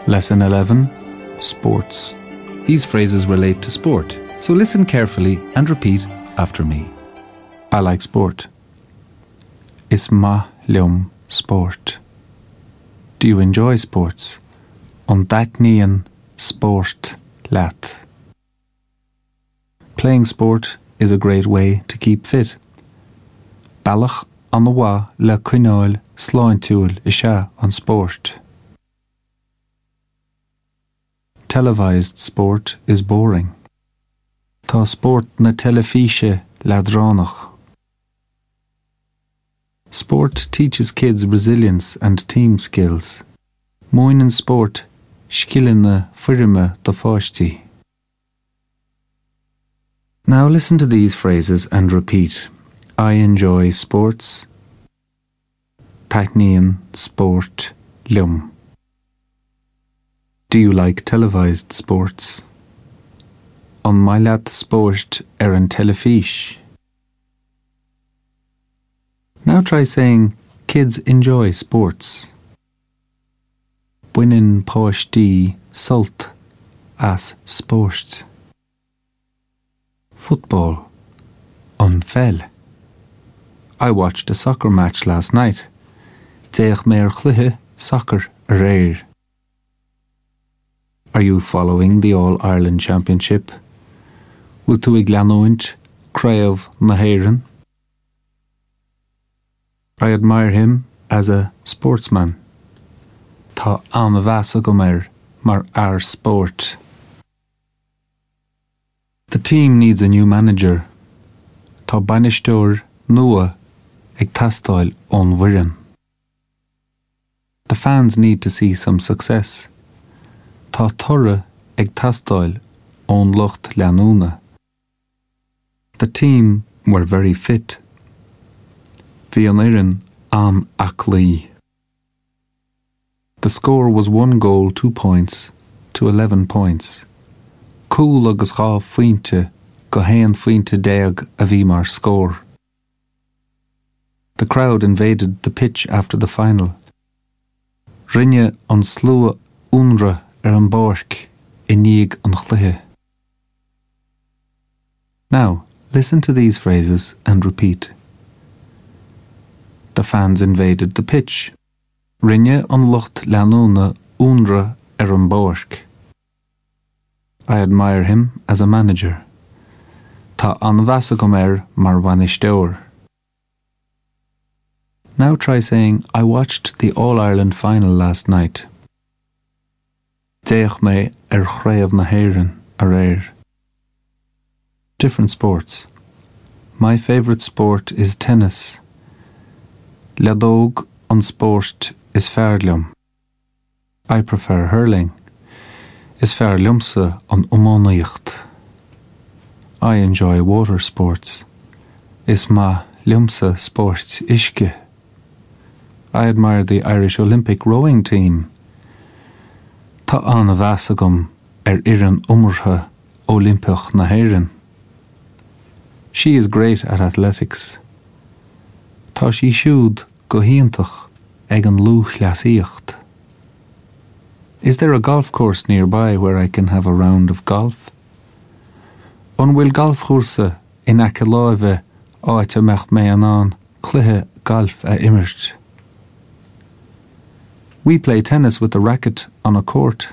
Lesson 11. Sports. These phrases relate to sport, so listen carefully and repeat after me. I like sport. Is ma liom sport. Do you enjoy sports? On dat níon sport lat. Playing sport is a great way to keep fit. Ballach an the wa le cuineáil sláintúil isha on sport. Televised sport is boring. Tá sport na telefíse ladránach. Sport teaches kids resilience and team skills. Moin sport, skillen na firme da fáistí. Now listen to these phrases and repeat. I enjoy sports. Taithníonn sport liom. Do you like televised sports? On my leat sport an telefís. Now try saying, kids enjoy sports. Buinin páistí sult as sport. Football. An fel. I watched a soccer match last night. Déach méir chluithe soccer a réir. Are you following the All-Ireland Championship? Will tú ag leanúint craobh na hÉireann? I admire him as a sportsman. Tá an bheasa go mar ar sport. The team needs a new manager. Tá bainisteoir nua ag tastáil ón bhfoireann. The fans need to see some success. Tá torra ag tastáil ón lucht leanúna. The team were very fit. Bhí an éireann am aclaí. The score was 1 goal, 2 points to 11 points. Cúil agus dhá faointe go haon faointe déag a bhí mar score. The crowd invaded the pitch after the final. Rinne an slua únra an bárc I níag an chluithe. Now, listen to these phrases and repeat. The fans invaded the pitch. Rinne an lucht leanúna únra an bárc. I admire him as a manager. Tá an bheasa go mar bainisteoir. Now try saying, I watched the All-Ireland final last night. Déach mé chraobh na hÉireann a réir. Different sports. My favourite sport is tennis. Leadóg an sport is fearr. I prefer hurling. Is fearr liomsa an umánaíocht. I enjoy water sports. Is ma liomsa sport isce. I admire the Irish Olympic rowing team. Tá an bheasa gom iran umartha Olympach na hÉireann. She is great at athletics. Tá sí siúd go hiantach ag an lúth leasíocht. Is there a golf course nearby where I can have a round of golf? On bhfuil golf chursa in Acaláimhe áite meach mé anán cluithe golf a imirt. We play tennis with a racket on a court.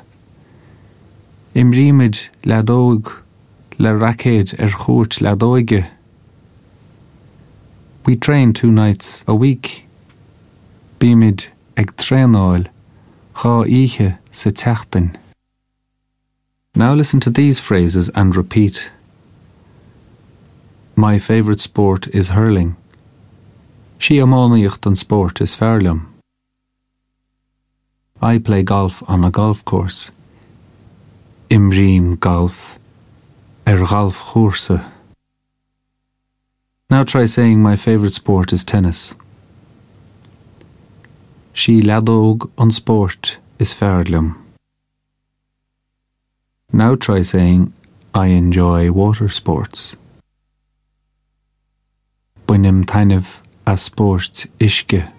Imríimid leadóg le racket chuairt leadóige. We train 2 nights a week. Bíimid ag tréanáil chá oíche sa teachtain. Now listen to these phrases and repeat. My favourite sport is hurling. Sí amánaíocht an sport is fearr. I play golf on a golf course. Imrím golf golf chursa. Now try saying my favourite sport is tennis. Sí leadóg an sport is fearr. Now try saying I enjoy water sports. Buinim tainmh a sport isce.